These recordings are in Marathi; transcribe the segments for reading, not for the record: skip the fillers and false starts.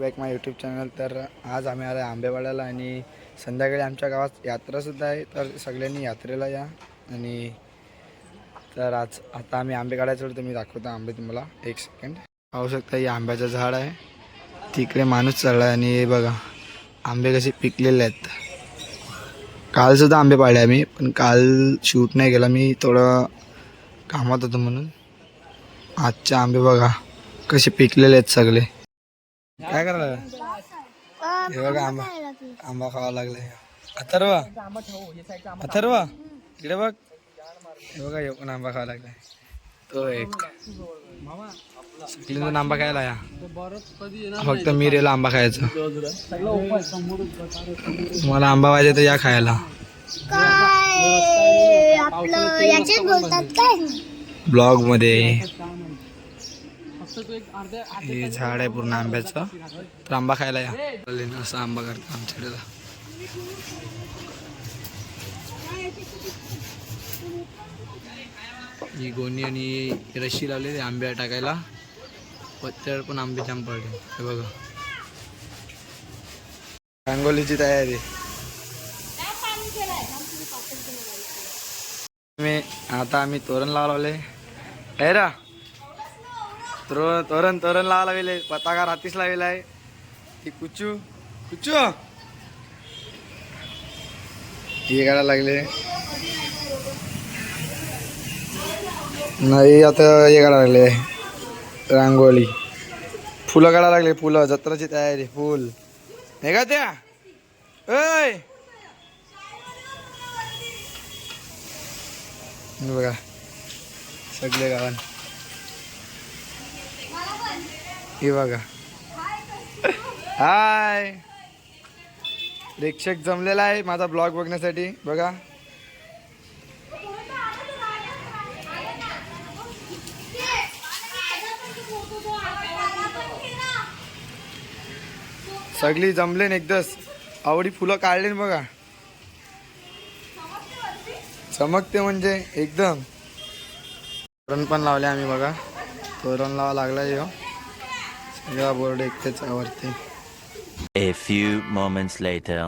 बॅक माय यूट्यूब चॅनल. तर आज आम्ही आलो आंबेवाड्याला आणि संध्याकाळी आमच्या गावात यात्रासुद्धा आहे. तर सगळ्यांनी यात्रेला या. आणि तर आता आम्ही आंबे काढायचो. तर मी दाखवतो आंबे तुम्हाला. एक सेकंड. पाहू शकता हे आंब्याचं झाड आहे. तिकडे माणूस चालला आहे आणि हे बघा आंबे कसे पिकलेले आहेत. कालसुद्धा आंबे पाळले आम्ही, पण काल शूट नाही केला मी, थोडं कामात होतो म्हणून. आजचे आंबे बघा कसे पिकलेले आहेत सगळे. काय करायला? हे बघा आंबा खावा लागलाय. अथर्व इकडे बघ. हे बघा हे पण आंबा खावा लागलाय. तो एक सगळीजण आंबा खायला या. फक्त मिरेला आंबा खायचा. मला आंबा पाहिजे तर या खायला. ब्लॉग मध्ये हे झाड आहे पूर्ण आंब्याचं. तर आंबा खायला या. असं आंबा करतो आमच्याकडे. ही गोणी आणि रशी लावली आंब्या टाकायला. पत्त्यावर पण आंबे जाम पडले. हे बघा रांगोलीची तयारी. आता आम्ही तोरण लावले. रा तोरण लावा लावले. पताका रात्रीच लावलेला आहे. ती कुचू हे काढायला लागले. नाही आता हे काढायला लागले रांगोळी. फुलं काढायला लागले. फुलं जत्राची तयारी. फुल हे का त्या बघा सगळे गावात. हे बघा हाय. प्रेक्षक जमलेला आहे माझा ब्लॉग बघण्यासाठी. बघा सगळी जमले एकदाच. आवडी फुलं काढले बघा. चमकते म्हणजे एकदम. तोरण पण लावले आम्ही बघा. तोरण लावा लागला यो. सगळा बोर्ड एकटेच आवडते. A few moments later.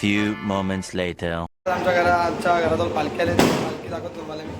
few moments later. आमच्या घराजवळ पालखी आली, पालखी दाखवतो तुम्हाला मी.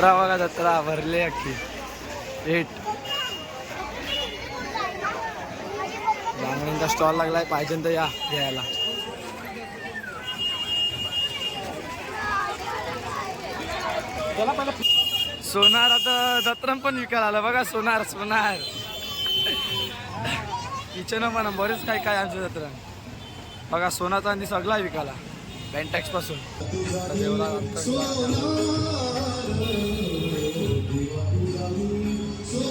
जत्रा बघा, जत्रा भरली अख्खी पेट. बांगड्यांचा स्टॉल लागलाय, पाहिजे तर या घ्यायला. सोनार आता जत्रा पण विकायला आलं बघा. सोनार सोनार किचन पण बरेच काय काय आमच्या जत्रा बघा. सोना चांदी सगळा विकायला बँटॅक्स पासून.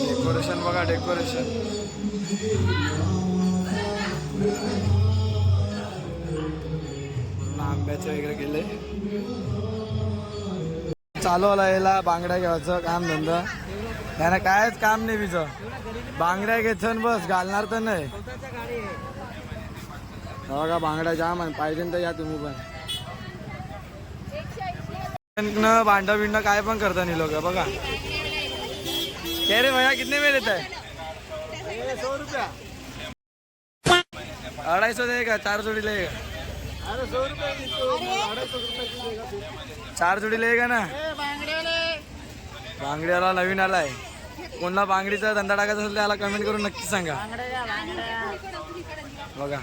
डेकोरेशन बघा, डेकोरेशन आंब्याचे वगैरे गेले. चालू आला याला बांगड्या घ्यायचं काम धंदा. त्याला कायच काम नाही विच. बांगड्या घेतन बस, घालणार तर नाही. बघा बांगड्या जाम आहे, पाहिजे तर या तुम्ही पण. भांडा बिंडा काय पण करता नाही लोक बघा. रे भैया कितने में देता है? 100 रुपया. 250 देगा, 4 जोड़ी लेगा. अरे 100 रुपये 4 जोडी लेगा ना. बांगड्याला नवीन आलाय. कोणला बांगडीचा धंदा टाकायचा असेल त्याला कमेंट करून नक्की सांगा. बघा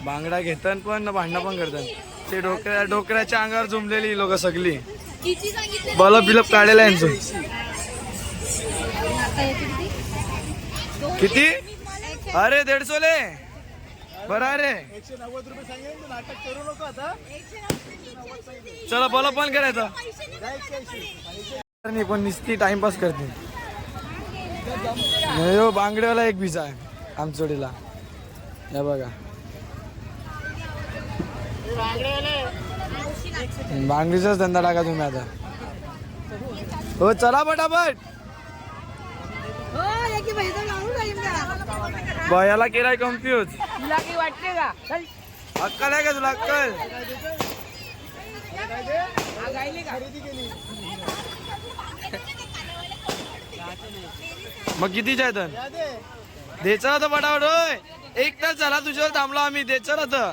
बांगडा घेतात पण भांडणं पण करतात. ते डोकऱ्याच्या अंगावर झुमलेली लोक सगळी. बलप बिलप काढलेला यांचं. किती? अरे 150 ले बरं रे. 190 रुपये सांगितलं. नाटक करू नको आता. चला बलप पण करायचं नाही, पण निस्ती टाइमपास करते. हो बांगड्याला एक बिजा आहे आमचोडीला. हे बघा बांगडीचाच धंदा टाका तुम्ही आता. हो चला पटापट. बयाला केलाय कन्फ्यूज. तुला काही वाटते का? अक्कल आहे का तुला? अक्कल मग कितीच्या आहेत? द्यायचं होतं पटापट. होय 1 तास झाला तुझ्यावर थांबलो आम्ही. द्यायचं होतं.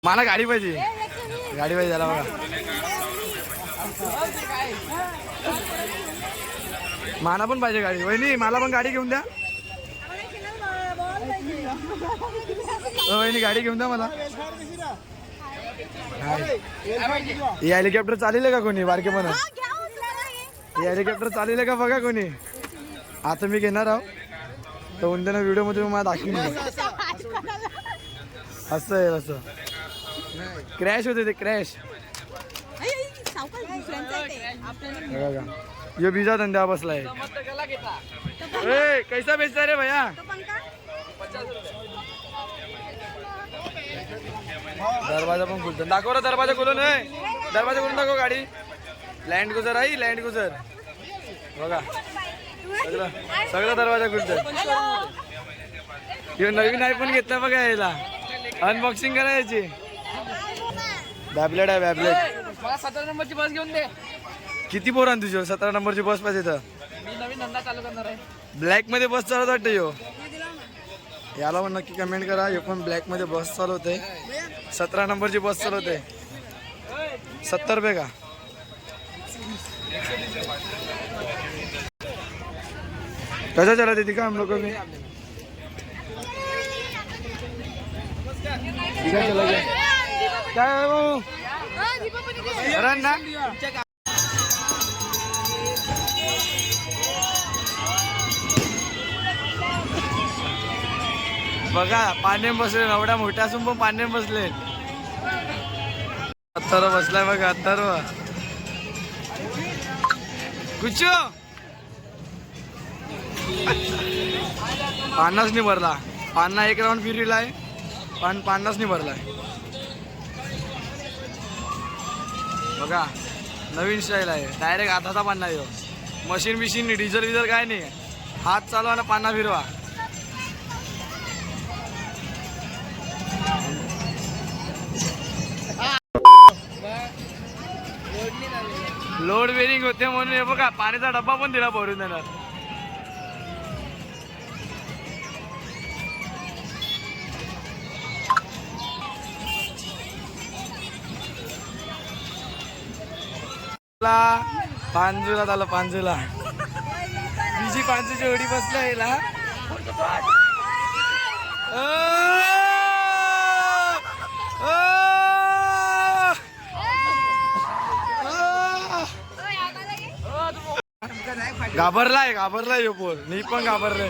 मला गाडी पाहिजे, गाडी पाहिजे झाला बघा. मला पण पाहिजे गाडी. वहिनी मला पण गाडी घेऊन द्या. वहिनी गाडी घेऊन द्या मला. हे हेलिकॉप्टर चालेल का कोणी? बारके पण हे हेलिकॉप्टर चालेल का बघा कोणी. आता मी घेणार आहो तर उद्या व्हिडिओ मध्ये मला दाखवून. असं आहे, असं क्रॅश होते ते क्रॅश. बघा यो बीजा धंद्या बसलाय. कैसा बेचता रे भैया? दरवाजा पण खुलतो. दाखव रे दरवाजा खोलून. दरवाजा खोलून दाखव. गाडी लँड गुजर आहे, लँड गुजर बघा. सगळं सगळं दरवाजा खुलतो. ह्यो नवीन आयफोन घेतला बघा. यायला अनबॉक्सिंग करायची. बॅबलेट आहे बॅबलेट. 17 नंबरची बस घेऊन दे. किती पोरां तुझ्या 17 नंबरची बस पाहिजे तर? मी नवीन धंदा चालू करणार आहे. ब्लॅक मध्ये बस चालवत वाटतं यो. याला पण नक्की कमेंट करा. हे पण ब्लॅक मध्ये बस चालवते. 17 नंबरची बस चालवते. 70 रुपये का? कसं चालत ती का हम लोग में? काय ना बघा पाण्यात बसले. एवढ्या मोठ्या असून पण पाण्यात बसले. अत्तर बसलाय बघा. अत्तर कुछ 50 नाही भरला. 50 एक राऊंड फिरलाय पण 50 नाही भरलाय. बघा नवीन स्टाईल आहे. डायरेक्ट हाताचा पान्ना येऊ. मशीन बिशीन नाही, डिझेल विझेल काय नाही. हात चालवा ना पान्ना फिरवा. लोड बेरिंग होते म्हणून हे बघा पाण्याचा डब्बा पण दिला भरून देणार. पांजूला झालं पांजूला बीजी पांजूची ओढी बसल्या याला घाबरलाय यो पोर मी पण घाबरले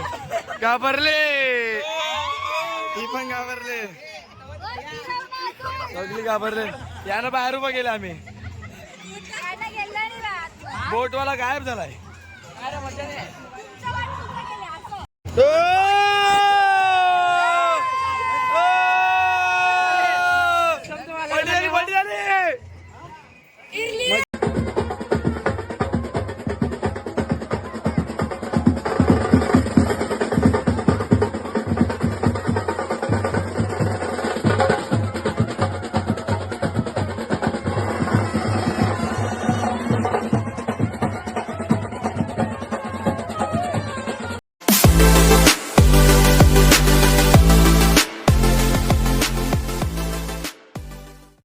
मी पण घाबरले सगळी घाबरले यानं बाहेर उभं गेले आम्ही बोटवाला गायब झालाय. अरे मजा नाही